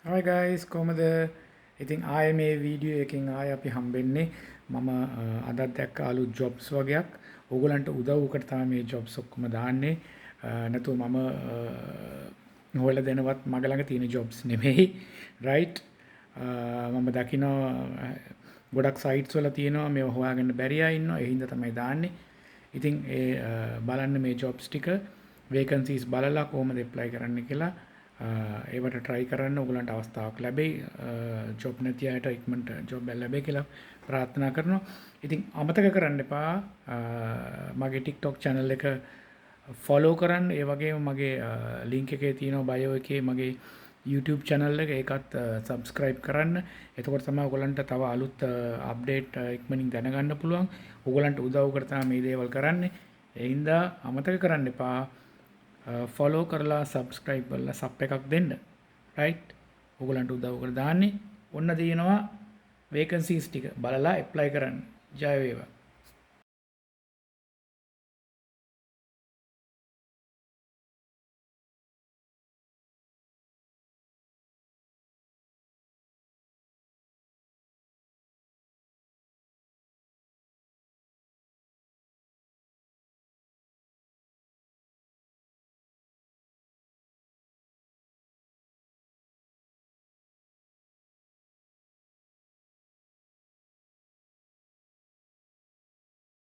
Hi guys කොහමද? ඉතින් ආයේ මේ වීඩියෝ එකෙන් ආයේ අපි හම්බෙන්නේ මම අදත් දැක්ක අලුත් ජොබ්ස් වගේක්. ඕගලන්ට උදව්වකට තමයි මේ ජොබ්ස් ඔක්කොම දාන්නේ. නැතුව මම හොයලා දෙනවත් මගේ ළඟ තියෙන ජොබ්ස් නෙමෙයි. right? මම දකිනවා ගොඩක් සයිට්ස් වල තියෙනවා මේව හොයාගන්න බැරි අය ඉන්නවා. ඒ හින්දා තමයි දාන්නේ. ඉතින් ඒ බලන්න මේ ජොබ්ස් ටික වේකන්සීස් බලලා කොහොමද ඇප්ලයි කරන්න කියලා ඒවට ට්‍රයි කරන්න ඔයගලන්ට අවස්ථාවක් ලැබෙයි ජොබ් නැති අයට ඉක්මනට ජොබ් එක ලැබෙයි කියලා ප්‍රාර්ථනා කරනවා. ඉතින් අමතක කරන්න එපා මගේ TikTok channel එක follow කරන්න. ඒ වගේම මගේ link එකේ තියෙනවා bio එකේ මගේ YouTube channel එක ඒකත් subscribe කරන්න. එතකොට තමයි ඔයගලන්ට තව අලුත් update ඉක්මනින් දැනගන්න පුළුවන්. ඔයගලන්ට උදව් කර තමයි මේ දේවල් කරන්නේ. ඒ හින්දා අමතක කරන්න එපා ෆොලෝ කරලා සබස්ක්‍රයිබ් කරලා සබ් එකක් දෙන්න. රයිට්? ඔයගලන්ට උදව් කර දාන්නේ. ඔන්න දිනනවා වේකන්සීස් ටික බලලා ඇප්ලයි කරන්න. ජය වේවා.